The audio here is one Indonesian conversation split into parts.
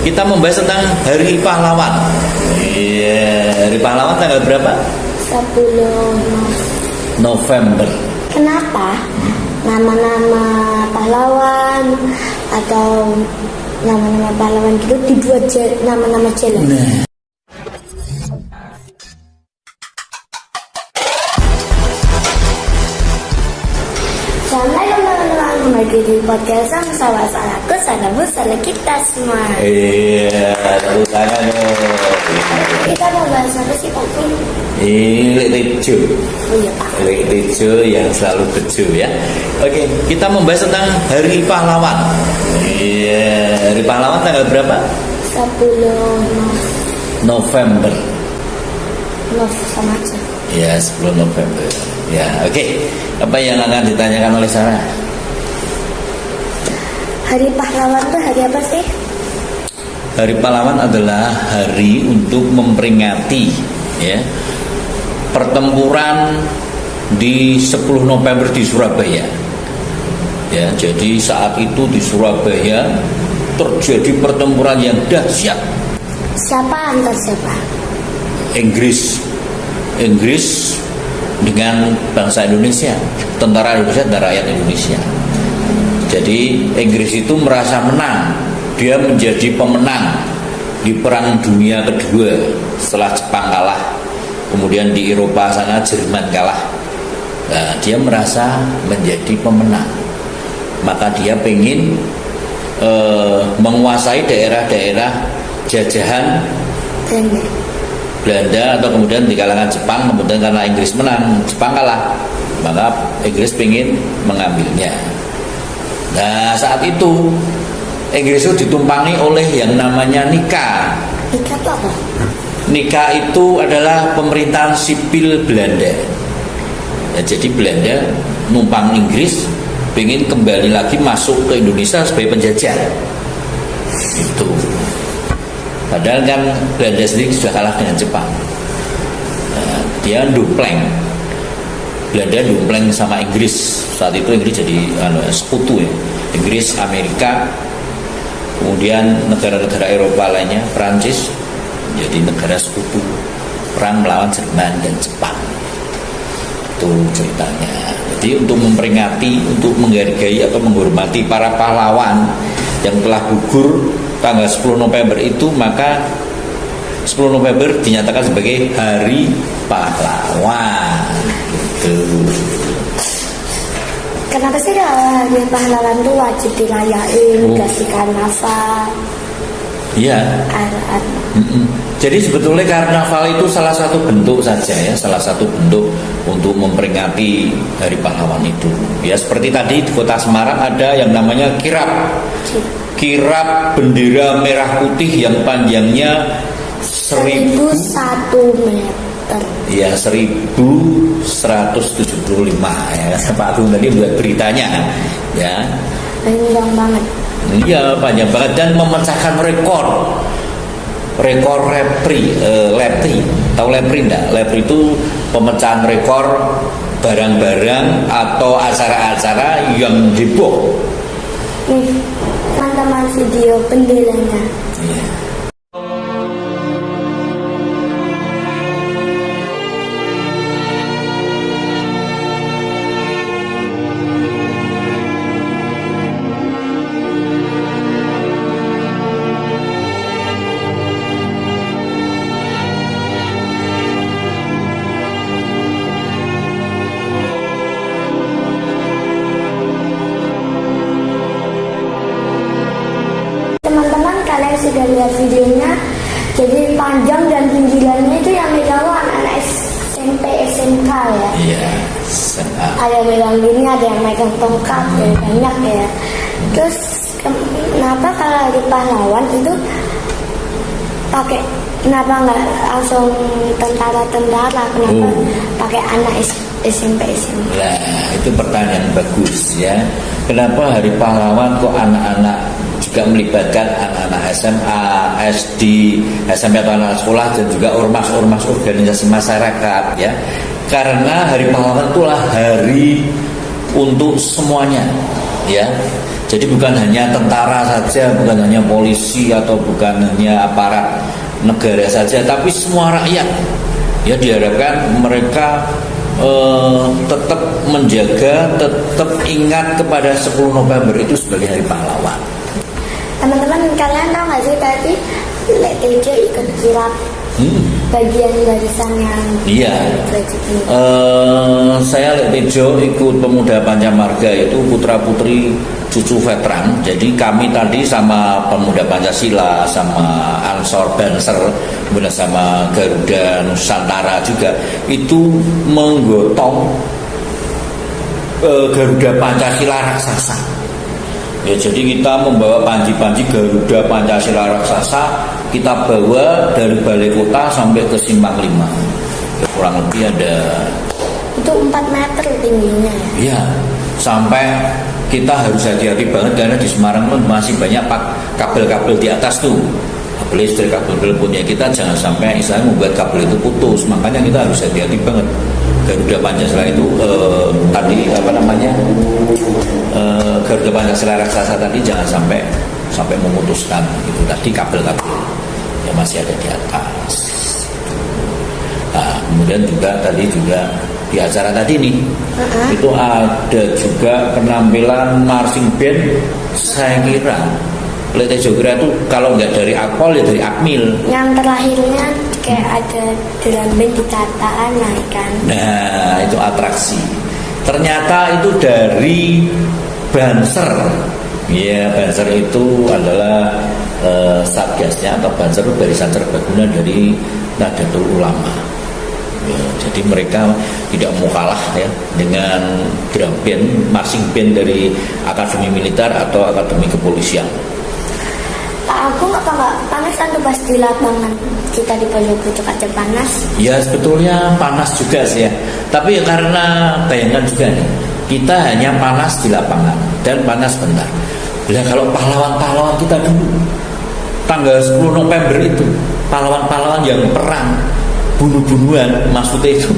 kita membahas tentang Hari Pahlawan. Iya, Hari Pahlawan tanggal berapa? 10 November. Kenapa nama-nama pahlawan atau nama-nama pahlawan gitu dibuat nama-nama jalan? Nah, Assalamualaikum teman-teman, kembali di podcast sama aku, salam salah kita semua. iya, tepuk tangan dong. Kita mau bahas apa sih Pak? Ini Tejo. Oh iya Pak. Tejo yang selalu bejo ya. Oke, kita membahas tentang Hari Pahlawan. Iya, Hari Pahlawan tanggal berapa? 10 November. sama aja. Ya, 10 November. Ya, oke. Apa yang akan ditanyakan oleh Sarah? Hari pahlawan itu hari apa sih? Hari Pahlawan adalah hari untuk memperingati ya pertempuran di 10 November di Surabaya. Ya, jadi saat itu di Surabaya terjadi pertempuran yang dahsyat. Siapa antar siapa? Inggris dengan bangsa Indonesia, tentara Indonesia dan rakyat Indonesia. Jadi Inggris itu merasa menang, dia menjadi pemenang di Perang Dunia Kedua setelah Jepang kalah. Kemudian di Eropa sana Jerman kalah. Nah, dia merasa menjadi pemenang, maka dia ingin menguasai daerah-daerah jajahan Belanda atau kemudian di kalangan Jepang. Kemudian karena Inggris menang, Jepang kalah, maka Inggris ingin mengambilnya. Nah, saat itu Inggris itu ditumpangi oleh yang namanya Nika. Nika itu apa? Nika itu adalah pemerintahan sipil Belanda. Ya, jadi Belanda numpang Inggris, ingin kembali lagi masuk ke Indonesia sebagai penjajah. Itu. Padahal kan Belanda sendiri sudah kalah dengan Jepang. Nah, dia dumpleng. Belanda dumpleng sama Inggris. Saat itu Inggris jadi sekutu ya. Inggris, Amerika, kemudian negara-negara Eropa lainnya, Prancis, jadi negara sekutu perang melawan Jerman dan Jepang. Itu ceritanya. Jadi untuk memperingati, untuk menghargai atau menghormati para pahlawan yang telah gugur tanggal 10 November itu, maka 10 November dinyatakan sebagai Hari Pahlawan. Gitu. Kenapa sih hari pahlawan itu wajib dirayain, dikasih karnaval? Iya. Jadi sebetulnya karnaval itu salah satu bentuk saja ya, salah satu bentuk untuk memperingati Hari Pahlawan itu. Ya seperti tadi di Kota Semarang ada yang namanya kirap. Kirap bendera merah putih yang panjangnya 1001 meter. Ya 1175 ya. Pak Agung tadi buat beritanya ya. Panjang banget. Iya panjang banget dan memecahkan rekor lepri. Tahu lepri enggak? Lepri itu pemecahan rekor barang-barang atau acara-acara yang heboh. Nih, teman-teman video benderanya. Iya. Teman-teman kalian sudah lihat videonya, jadi panjang dan pinggirannya itu yang megang anak SMP SMK ya. Iya. Ada yang megang gini, ada yang megang tongkat, ya, banyak ya. Terus kenapa kalau hari pahlawan itu kenapa nggak langsung tentara-tentara, kenapa pakai anak SMP SMK? Nah, itu pertanyaan bagus ya. Kenapa Hari Pahlawan kok anak-anak juga melibatkan anak-anak SMA, SD, SMP atau anak sekolah dan juga ormas-ormas organisasi masyarakat ya. Karena Hari Pahlawan itulah hari untuk semuanya ya. Jadi bukan hanya tentara saja, bukan hanya polisi atau bukan hanya aparat negara saja, tapi semua rakyat. Ya diharapkan mereka tetap menjaga, tetap ingat kepada 10 November itu sebagai hari pahlawan. Teman-teman kalian tahu nggak sih tadi Lek Tejo ikut kirap bagian barisan yang Iya. Saya Lek Tejo ikut Pemuda Pancamarga, itu putra putri cucu veteran. Jadi kami tadi sama Pemuda Pancasila, sama Ansor Banser, kemudian sama Garuda Nusantara juga itu menggotong Garuda Pancasila raksasa. Ya, jadi kita membawa panji-panji Garuda Pancasila raksasa, kita bawa dari balai kota sampai ke Simpang 5. Ya, kurang lebih ada itu 4 meter tingginya. ya, sampai kita harus hati-hati banget karena di Semarang pun masih banyak kabel-kabel di atas tuh, kabel listrik, kabel punya kita, jangan sampai istilahnya membuat kabel itu putus. Makanya kita harus hati-hati banget. Garuda Pancasila itu tadi apa namanya, Garuda Pancasila raksasa tadi jangan sampai memutuskan itu tadi kabel-kabel yang masih ada di atas. Nah, kemudian juga tadi juga di acara tadi nih itu ada juga penampilan marching band. Saya kira Lek Tejo kira itu kalau nggak dari Akpol ya dari Akmil. Yang terakhirnya kayak ada drum band ditataan naik kan. Nah, itu atraksi. Ternyata itu dari Banser. Ya, Banser itu adalah satgasnya atau Banser itu barisan serbaguna dari Nahdlatul Ulama. Ya, jadi mereka tidak mau kalah ya dengan drum band, marching band dari Akademi Militer atau Akademi Kepolisian. Pak Agung apa nggak panas kan tuh pas di lapangan kita di Pojok aja panas? Ya sebetulnya panas juga sih ya. Tapi ya karena bayangkan juga nih, kita hanya panas di lapangan dan panas bentar. Bila kalau pahlawan-pahlawan kita dulu tanggal 10 November itu pahlawan-pahlawan yang perang bunuh-bunuhan, maksudnya itu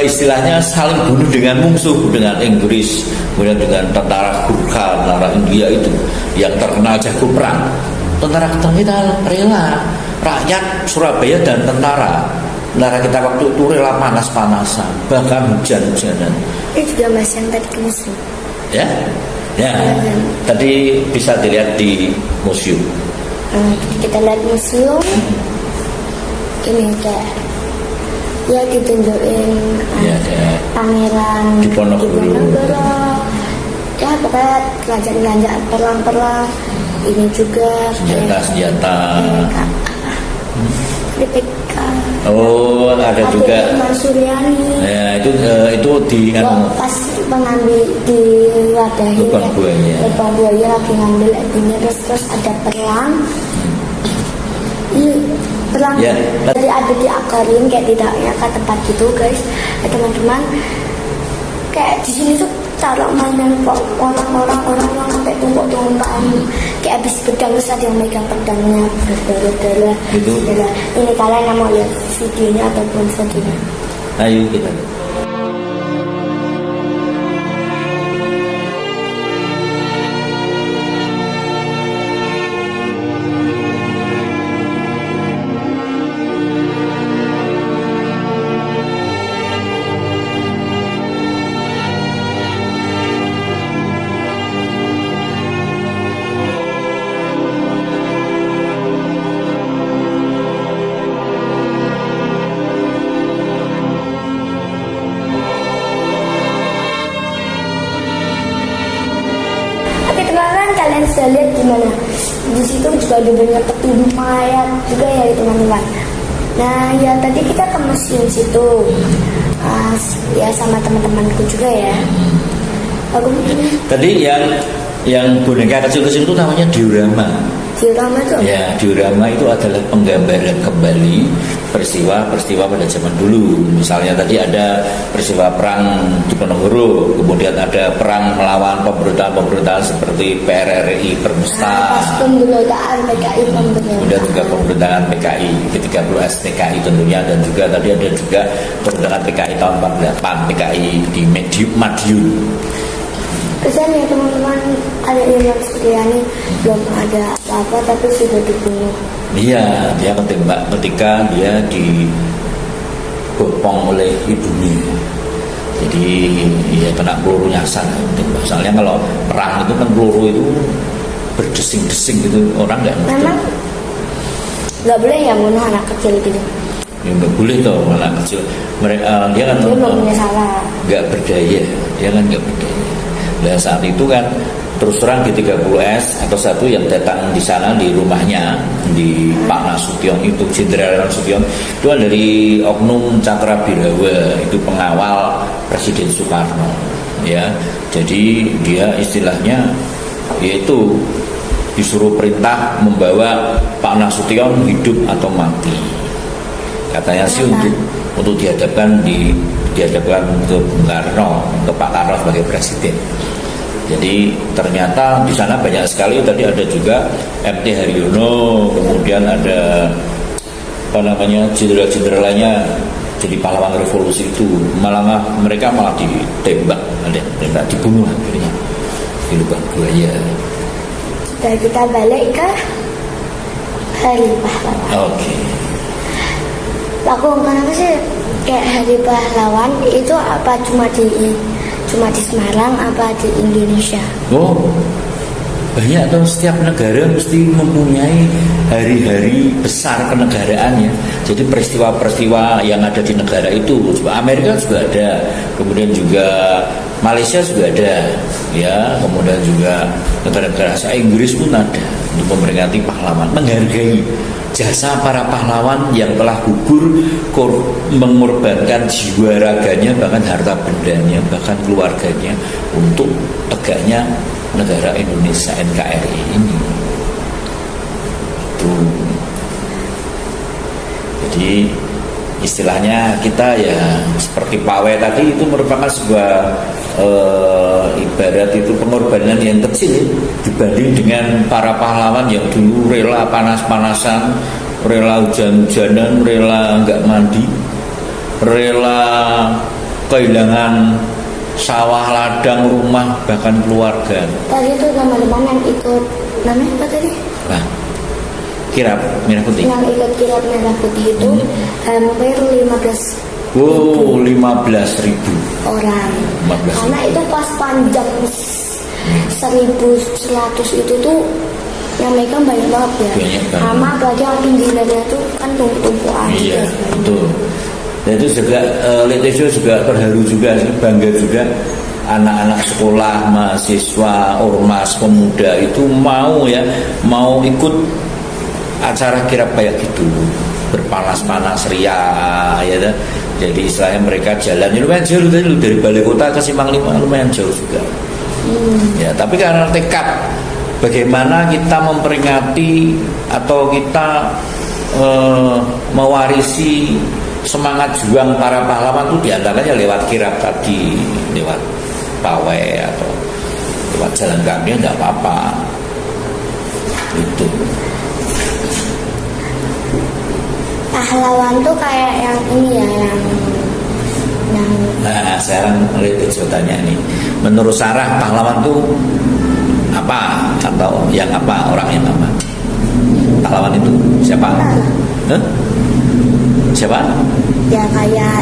istilahnya saling bunuh dengan musuh, dengan Inggris, kemudian dengan tentara Gurkha, tentara India itu yang terkenal jago perang. Tentara kita rela, rakyat Surabaya dan tentara kita waktu itu rela panas-panasan, bahkan hujan-hujanan. Ini juga mas yang tadi ke museum. Ya, tadi bisa dilihat di museum. Kita lihat museum. Ini kayak ya ditunjukin ya, pangeran Diponegoro. Ya pokoknya kerajaan-kerajaan perang-perang. Ini juga senjata. PK. Oh, ada juga. Suryani. Ya, itu di pas mengambil di wadahin lubang buaya. Lubang buaya lagi ngambil apinya terus ada perang. Perang ya, dari ada di akuarium kayak tidaknya ke tempat gitu guys. Teman-teman kayak di sini tuh taruh mainan orang sampai tumpuk-tumpukan kayak habis pedang, terus ada yang megang pedangnya berdarah-darah gitu. Ini kalian yang mau lihat videonya ataupun fotonya, Ayo kita lihat. kalian sudah lihat gimana di situ juga ada banyak petunjuk mayat juga ya teman-teman. Nah ya tadi kita ke museum situ ya sama teman-temanku juga ya. Aku tadi yang boneka kecil-kecil itu namanya diorama. Diorama itu? Ya, diorama itu adalah penggambaran kembali peristiwa-peristiwa pada zaman dulu. Misalnya tadi ada peristiwa perang Diponegoro, kemudian ada perang melawan pemberontakan-pemberontakan seperti PRRI Permusta. Pemberontakan PKI Kemudian juga pemberontakan PKI ke-13 PKI tentunya, dan juga tadi ada juga pemberontakan PKI tahun 48 PKI di Madiun. Kesian ya teman-teman, ada yang sekalian belum ada apa-apa tapi sudah dibunuh. Iya, dia ketembak ketika dia dibopong oleh ibunya. Jadi ya kena peluru nyasar. Soalnya kalau perang itu kan peluru itu berdesing-desing gitu, orang nggak ngerti. Memang nggak boleh ya bunuh anak kecil gitu. Ya nggak boleh toh anak kecil. Mereka dia kan Dia belum punya salah. nggak berdaya, dia kan nggak berdaya. Dan saat itu kan terus terang G30S atau satu yang datang di sana di rumahnya di Pak Nasution itu Jenderal Nasution itu kan dari oknum Cakrabirawa, itu pengawal Presiden Soekarno ya. Jadi dia istilahnya yaitu disuruh perintah membawa Pak Nasution hidup atau mati, katanya sih untuk dihadapkan ke Bung Karno, ke Pak Karno sebagai presiden. Jadi ternyata di sana banyak sekali, tadi ada juga MT Haryono, kemudian ada jenderal-jenderal lainnya jadi pahlawan revolusi itu, mereka malah ditembak, dibunuh akhirnya di lubang buaya. Dan kita balik ke Hari Pahlawan. Oke. Aku kenapa sih kayak Hari Pahlawan itu apa cuma di Semarang apa di Indonesia? Oh, banyak tuh, setiap negara mesti mempunyai hari-hari besar kenegaraannya. Jadi peristiwa-peristiwa yang ada di negara itu, Amerika juga ada, kemudian juga Malaysia juga ada, ya, kemudian juga negara-negara Inggris pun ada untuk memperingati pahlawan, menghargai jasa para pahlawan yang telah gugur, mengorbankan jiwa raganya, bahkan harta bendanya, bahkan keluarganya untuk tegaknya negara Indonesia NKRI ini. Itu. Jadi istilahnya kita ya seperti pawai tadi itu merupakan sebuah ibarat itu pengorbanan yang kecil dibanding dengan para pahlawan yang dulu rela panas-panasan, rela hujan-hujanan, rela nggak mandi, rela kehilangan sawah, ladang, rumah, bahkan keluarga. Tadi itu teman-teman yang ikut namanya apa tadi? Nah, kirap merah putih. Yang ikut kirap merah putih itu hampir 15 wow, 15.000 orang. 15.000. Karena itu pas panjang 1100 itu tuh yang mereka banyak banget ya. Banyak banget. Sama apalagi yang pinggirannya tuh kan tumpuk-tumpukan. Iya, betul. Dan itu juga Letejo juga terharu juga, bangga juga anak-anak sekolah, mahasiswa, ormas, pemuda itu mau ikut acara kirap kayak gitu, berpanas-panas ria, ya. Jadi istilahnya mereka jalan lumayan jauh dari Balai Kota ke Simpang 5 lumayan jauh juga. Ya, tapi karena tekad bagaimana kita memperingati atau kita mewarisi semangat juang para pahlawan itu diantaranya lewat kirap tadi, lewat pawai atau lewat jalan kaki, enggak apa-apa. Itu. Pahlawan tuh kayak yang ini ya, yang Nah, sekarang Letejo tanya nih, menurut Sarah pahlawan itu apa, atau yang apa, orang yang apa? Pahlawan itu siapa? Siapa? ya kayak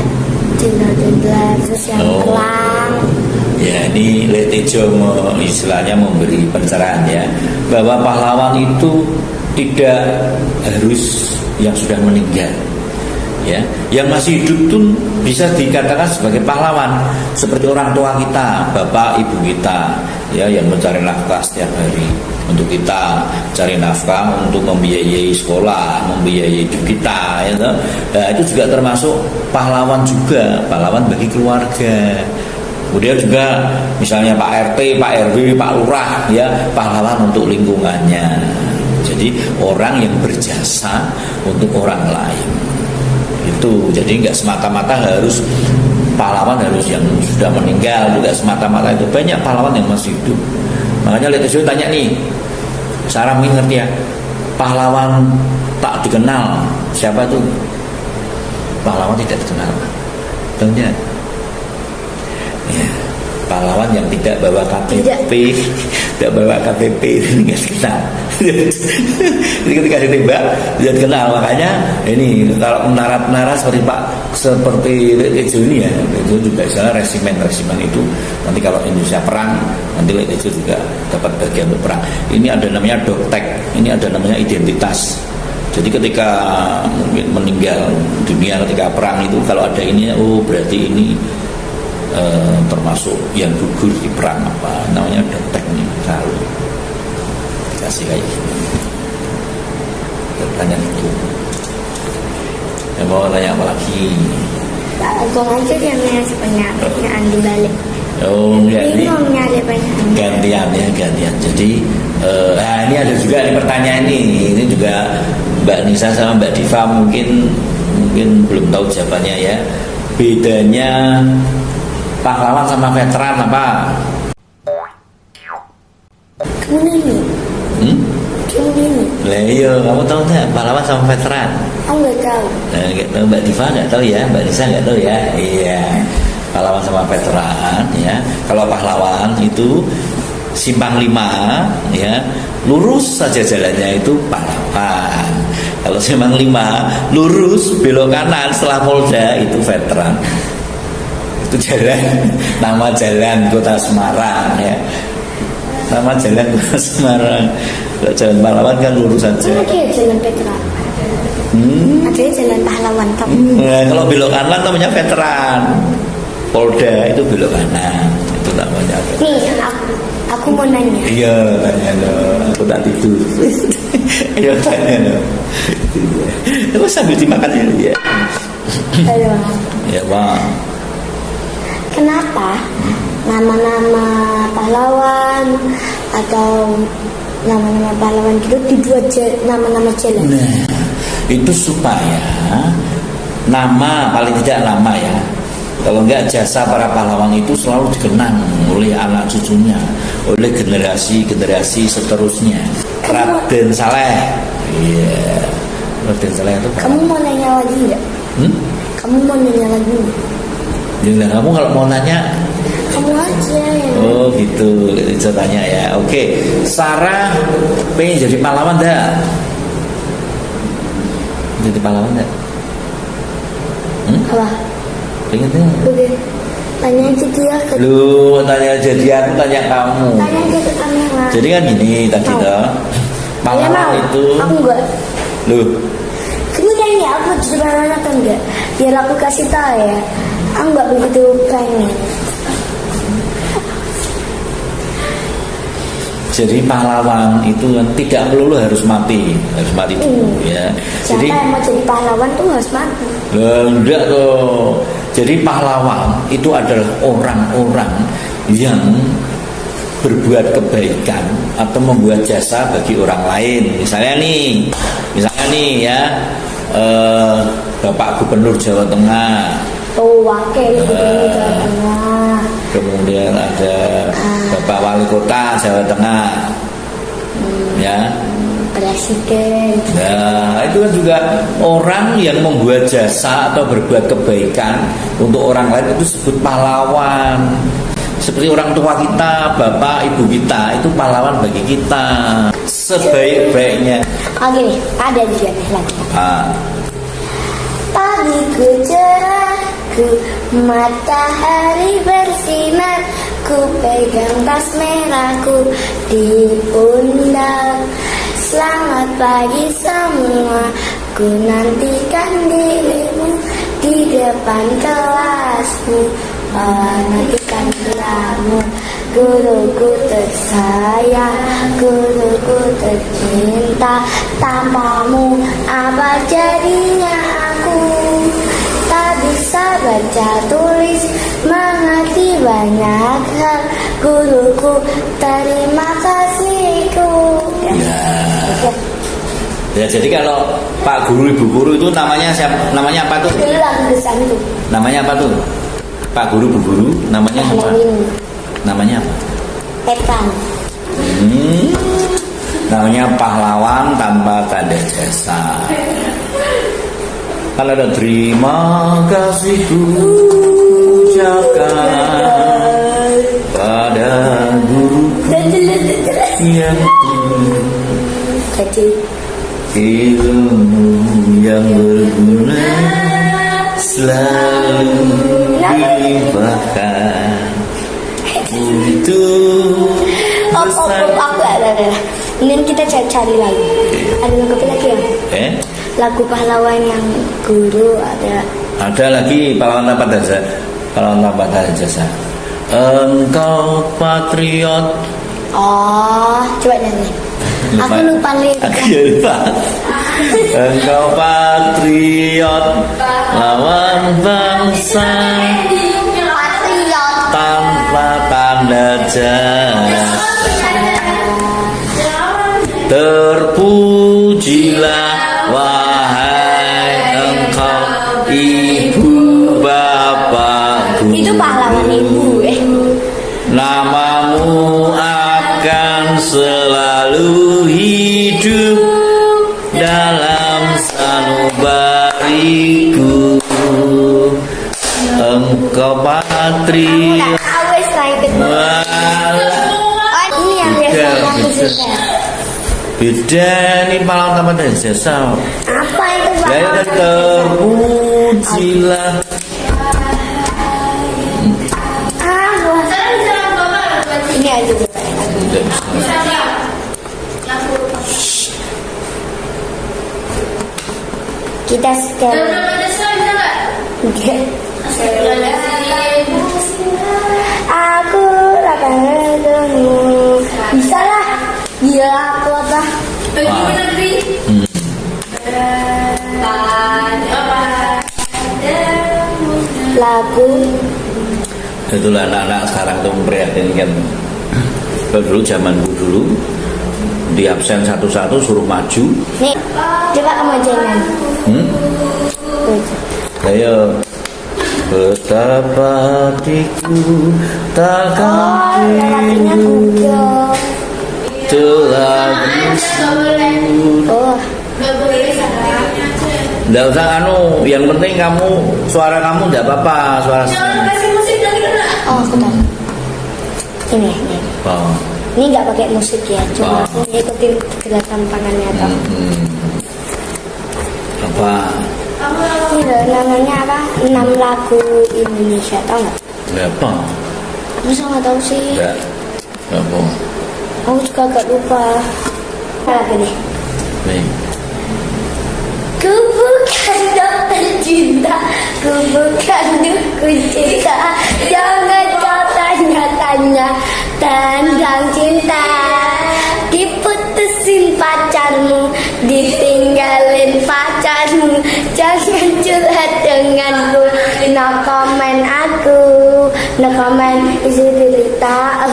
jenderal-jenderal terus yang perang. Ya, ini Letejo istilahnya memberi pencerahan ya, bahwa pahlawan itu tidak harus yang sudah meninggal, ya, yang masih hidup pun bisa dikatakan sebagai pahlawan, seperti orang tua kita, bapak ibu kita, ya, yang mencari nafkah setiap hari untuk kita, cari nafkah untuk membiayai sekolah, membiayai hidup kita, ya, nah, itu juga termasuk pahlawan juga, pahlawan bagi keluarga. Kemudian juga misalnya Pak RT, Pak RW, Pak Lurah, ya, pahlawan untuk lingkungannya. Jadi orang yang berjasa untuk orang lain itu. Jadi nggak semata-mata harus pahlawan harus yang sudah meninggal, juga semata-mata itu, banyak pahlawan yang masih hidup. Makanya Letejo tanya nih, Sarah ngerti ya, pahlawan tak dikenal siapa tuh? Pahlawan tidak dikenal, tentunya. Ya. pahlawan yang tidak bawa KTP, tidak bawa KTP ini nggak kenal. Jadi ketika ditembak dia kenal. Makanya ini kalau menara seperti Tejo ini ya, itu juga misalnya resimen itu nanti kalau Indonesia perang nanti Tejo juga dapat bagian untuk perang. Ini ada namanya doktek, ini ada namanya identitas. Jadi ketika mungkin meninggal dunia ketika perang itu kalau ada ini, oh berarti ini termasuk yang gugur di perang apa namanya doktek nih, kalau kasih kayak gini. Tanya itu. Mau tanya apa lagi? Abang aja yang nanya pertanyaan dibalik. Oh enggak, ini gantian. Jadi ini ada juga nih pertanyaan ini juga Mbak Nisa sama Mbak Diva mungkin belum tahu jawabannya ya. Bedanya pahlawan sama veteran apa? Kamu nanya? Lah iya, kamu tahu nggak pahlawan sama veteran? Aku nggak tahu. Nah, nggak tahu. Mbak Diva nggak tahu ya, Mbak Nisa nggak tahu ya. Iya, pahlawan sama veteran ya. Kalau pahlawan itu simpang 5 ya, lurus saja jalannya itu pahlawan. Kalau simpang 5 lurus belok kanan setelah Polda itu veteran. Itu jalan, nama jalan Kota Semarang ya. Nama jalan Kota Semarang. Kalau jalan pahlawan kan lurus saja. Ada jalan veteran. Ada jalan pahlawan kamu. Nah, kalau belok kanan namanya veteran. Polda itu belok kanan. Itu namanya veteran. Nih, aku mau nanya. Iya, tanya loh. Aku tak tidur. Iya, tanya loh. Terus sambil dimakan ya. Ayo. Ya, Bang. Kenapa nama-nama pahlawan atau nama-nama pahlawan itu dibuat nama-nama jalan? Nah, itu supaya nama, paling tidak nama ya. Kalau enggak jasa para pahlawan itu selalu dikenang oleh anak cucunya, oleh generasi seterusnya. Raden Saleh. Iya. Raden Saleh itu. Kamu mau nanya lagi enggak? Kamu mau nanya lagi enggak? Ya, kamu kalau mau nanya kamu aja ya. Oh gitu, saya tanya ya. Oke, Sarah pengen jadi pahlawan enggak? Jadi pahlawan enggak? Apa? Pengen deh. Oke. Tanya aja dia ke. Lu tanya jadi aku tanya kamu. Tanya aja ke kamera. Jadi kan gini tadi toh. Pahlawan itu. Aku enggak. Lu. Kamu tanya aku jadi pahlawan atau enggak? Biar aku kasih tahu ya. Aku enggak begitu pengen. Jadi pahlawan itu tidak melulu harus mati dulu ya. Siapa yang mau jadi pahlawan tuh harus mati. Enggak loh. Jadi pahlawan itu adalah orang-orang yang berbuat kebaikan atau membuat jasa bagi orang lain. Misalnya nih ya, Bapak Gubernur Jawa Tengah. Oh, wakil Gubernur Jawa Tengah. Kemudian ada Bapak Wali Kota Jawa Tengah. Ya. Presiden. Nah, itu kan juga orang yang membuat jasa atau berbuat kebaikan untuk orang lain itu disebut pahlawan. Seperti orang tua kita, bapak, ibu kita, itu pahlawan bagi kita. Sebaik-baiknya. Oke nih, ada juga nih lagi. Pagiku cerah, ku matahari bersinar, ku pegang tas merahku di pundak. Selamat pagi semua, ku nantikan dirimu di depan kelasmu. Nantikan kamu, guruku tersayang, guruku tercinta. Tanpamu apa jadinya aku? Tak bisa baca tulis, mengerti banyak hal. Guruku, terima kasihku. Ya, jadi kalau Pak Guru, Ibu Guru itu namanya siapa? Namanya apa tuh? Itu lagu besar itu. Namanya apa tuh? Pak Guru, Bu Guru, namanya apa? Namanya apa? Etan. Namanya pahlawan tanpa tanda jasa. Kalau ada terima kasihku ucapkan pada guruku yang Jadi ilmu yang berguna selalu dilimpahkan untuk aku ada. Ini kita cari lagu. Ada lagu apa lagi ya? Lagu pahlawan yang guru ada. Ada lagi pahlawan tanpa jasa. Engkau patriot. Oh, coba nyanyi. Aku lupa Lupa. Engkau patriot, lawan bangsa patriot tanpa tanda jasa. Terpujilah wahai engkau ibu bapak guru. Itu pahlawan ibu Namamu akan selalu hidup dalam sanubariku. Engkau patriot. Ini yang biasa aku suka. Beda ini pahlawan tanpa jasa. Apa itu Ya terpujilah. Ini aja. Kita sekarang aku akan ketemu. Bisa lah. Iya aku apa? Lagu. Itulah anak-anak sekarang tuh memprihatinkan. Kalau dulu zamanku dulu di absen satu-satu suruh maju. Nih, coba kamu jangan. Ayo. Betapa hatiku takkan lagunya Google. telah Oh, nggak usah yang penting suara kamu nggak apa-apa, suara aku tahu. Ini. oh. Ini nggak pakai musik ya, cuma aku ngikutin gerakan tangannya toh. Apa? Ini loh, namanya apa? 6 lagu Indonesia, tau nggak? Nggak apa? Aku nggak tahu sih. Nggak apa? Aku juga agak lupa. Apa lagi nih? Nih. Ku bukan dokter cinta, ku bukan dukun cinta. Jangan kau tanya-tanya tentang cinta. Diputusin pacarmu, ditinggalin pacarmu. Jangan curhat denganku, no comment aku, no comment isi cerita.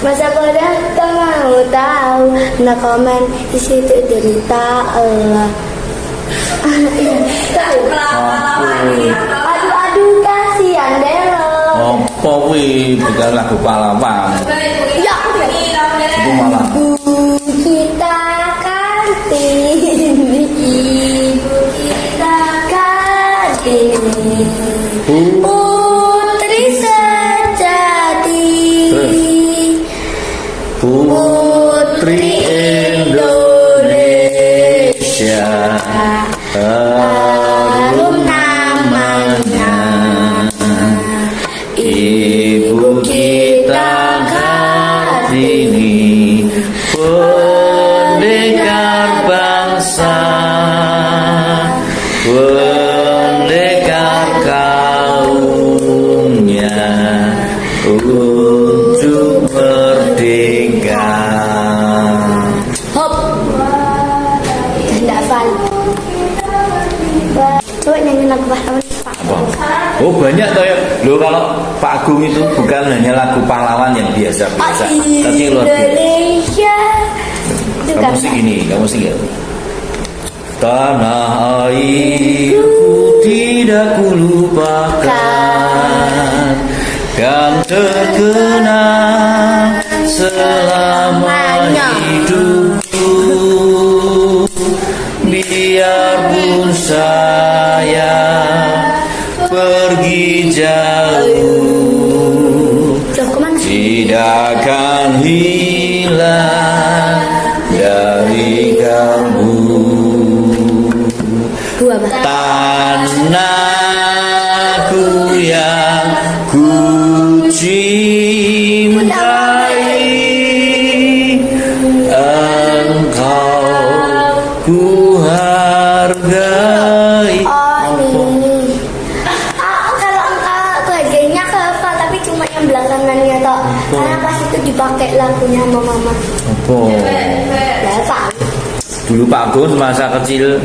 Masa bodoh kau mau tahu, no comment isi cerita. Aduh kasihan deh lo. Apa kuwi bukan lagu pahlawan. Ya Itu malah kita Kartini, ibu kita Kartini, putri sejati, Putri Indonesia. Harum namanya, ibu kita Kartini, pendekar bangsa, pendekar kaumnya untuk merdeka. hop, tidak valid. Coba nyanyi lagu pahlawan Pak. Apa? Oh banyak toh ya. Loh kalau Pak Agung itu bukan hanya lagu pahlawan yang biasa-biasa, tapi luar biasa. Indonesia. Itu kan. Kamu sing ya. Tanah airku tidak kulupakan, kan terkenang selama hidupku. Biarpun saya pergi jauh, Jauh kemana? tidak Takkan hilang dari kamu. Dua apa? Tanahku yang ku cintai, engkau ku hargai. Ini. Kalau engkau harganya ke hafal, tapi cuma yang belakangannya toh. Karena pas itu dipakai lagunya sama mama. Apa? Hafal. Dulu Pak Gun masa kecil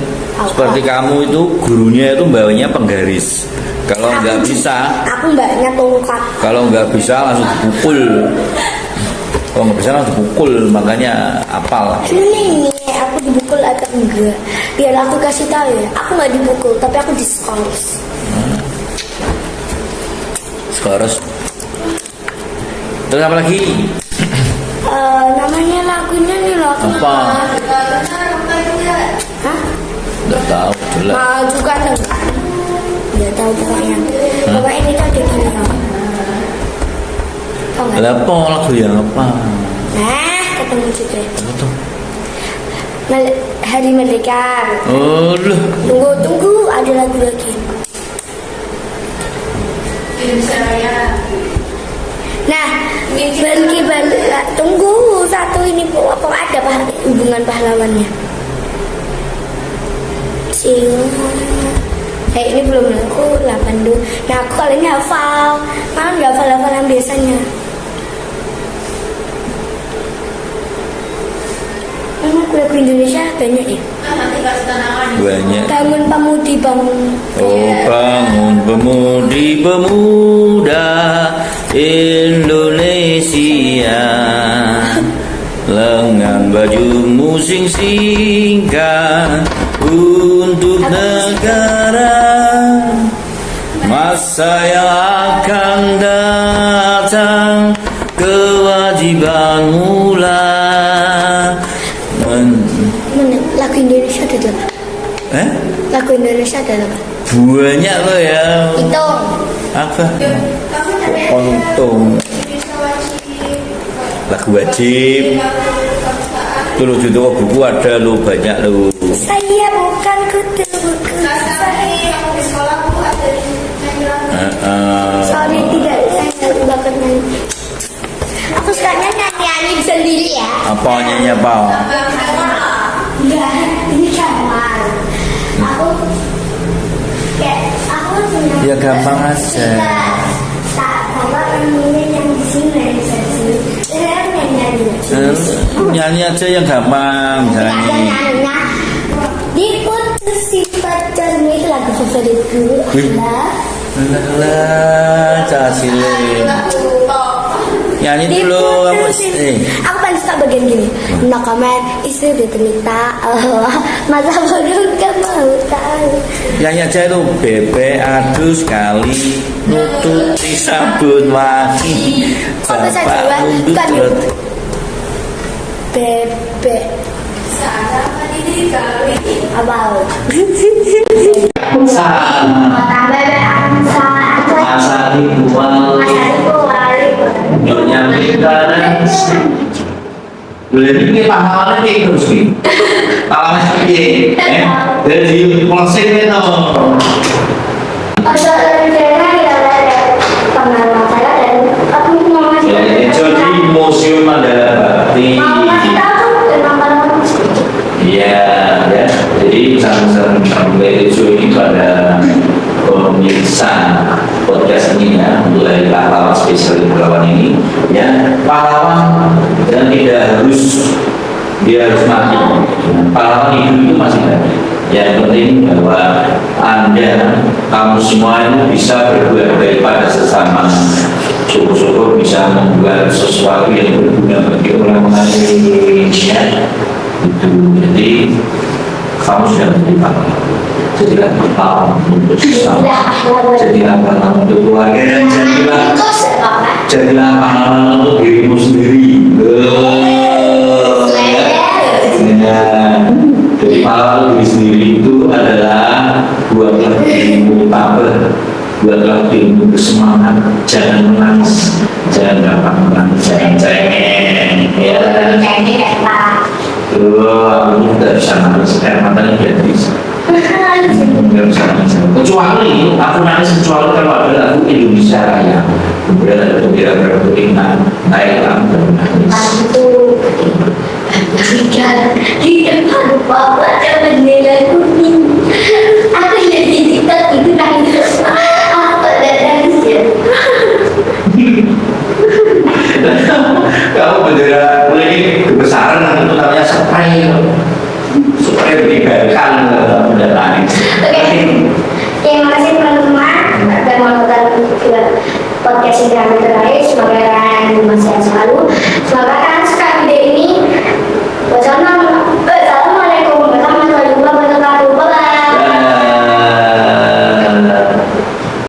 seperti kamu itu gurunya itu bawanya penggaris. Kalau nggak bisa, Aku mbaknya tongkat. kalau nggak bisa langsung dipukul. Kalau nggak bisa langsung dipukul, makanya apal. Ini aku dipukul atau enggak? Biar aku kasih tahu ya. Aku nggak dipukul, tapi aku diskors. Sekarang terus apa lagi? Namanya lagunya nih loh. Apa? Hah? Nggak tahu jelas. Maju kan enggak? Nggak tahu pokoknya. Pokoknya ini tuh ada gini loh. Tau nggak? Apa lagu yang apa? Nah, ketemu juga. Apa tuh? Hari Merdeka. Oh loh. Tunggu, ada lagu lagi. Nah, tunggu satu ini apa ada hubungan pahlawannya? Ini belum aku 8 dulu. Nah, aku kali ini hafal. Malah nggak hafal-hafalan biasanya. Lagu Indonesia banyak ya? Banyak. Bangun pemudi bangun. Oh bangun pemudi pemuda Indonesia, lengan bajumu sing-singkan untuk negara. Masa yang akan datang kewajibanmu lah. Lagu Indonesia ada apa? Lagu Indonesia ada apa? Banyak loh ya. Itu. Apa? Untung. Lagu wajib. Itu lo judul buku ada lo banyak lo. Saya bukan kutu buku. Sorry tidak, saya nggak bakal nyanyi. Aku sukanya nyanyi sendiri ya. Apa nyanyi apa? Enggak, ini gampang. Aku punya. Ya gampang aja. Tak bapak yang di sini bisa di sini. Saya nyanyi. Nyanyi aja yang gampang nyanyi. Diputusin pacarmu itu lagu favoritku. Lah, cacilim. Nyanyi dulu kamu. Aku paling suka bagian gini. No comment, istri diterita. Masa bodoh gak mau tahu. Nyanyi aja itu bebek adu sekali nututi sabun wangi. Kok bisa Bapak jual? lundut Bukan perut. bebek. Abang. Kota bebek Asali buali nyonya bikaran. Boleh ini pahlawannya kayak terus nih. Pahlawan seperti dari polsek itu. Jadi museum Mandala Bakti. Iya, ya. Jadi pesan-pesan itu pada pemirsa podcast ini ya, mulai pahlawan spesial pahlawan ini ya, pahlawan dan tidak harus dia harus mati. Pahlawan hidup itu masih ada. Yang penting bahwa Anda, kamu semua itu bisa berbuat baik pada sesama. Syukur-syukur bisa membuat sesuatu yang berguna bagi orang lain ya. Itu jadi kamu sudah menjadi pahlawan. Jadilah pahlawan untuk sesama, jadilah pahlawan untuk keluarga, dan jadilah pahlawan untuk dirimu sendiri. Jadi pahlawan diri sendiri itu adalah buatlah dirimu tabah, buatlah dirimu bersemangat, jangan menangis, Jangan gampang, jangan cengeng. Ya. Cengeng ya Pak. Aku tidak bisa nangis, air matanya tidak bisa. Tidak bisa nangis. Kecuali aku nangis kecuali kalau ada lagu Indonesia Raya. Kemudian ada kira-kira Inang, Thailand dan nangis. Aku di depan bapak ada bendera kuning. Aku lihat di TikTok itu nangis. Aku tidak nangis ya. Kamu bendera kuning kebesaran itu namanya spray diberikan bendera nangis. Oke, terima kasih teman-teman dan menonton podcast ini kami terakhir. Semoga kalian masih selalu. Semoga kalian suka video ini. Wassalamualaikum.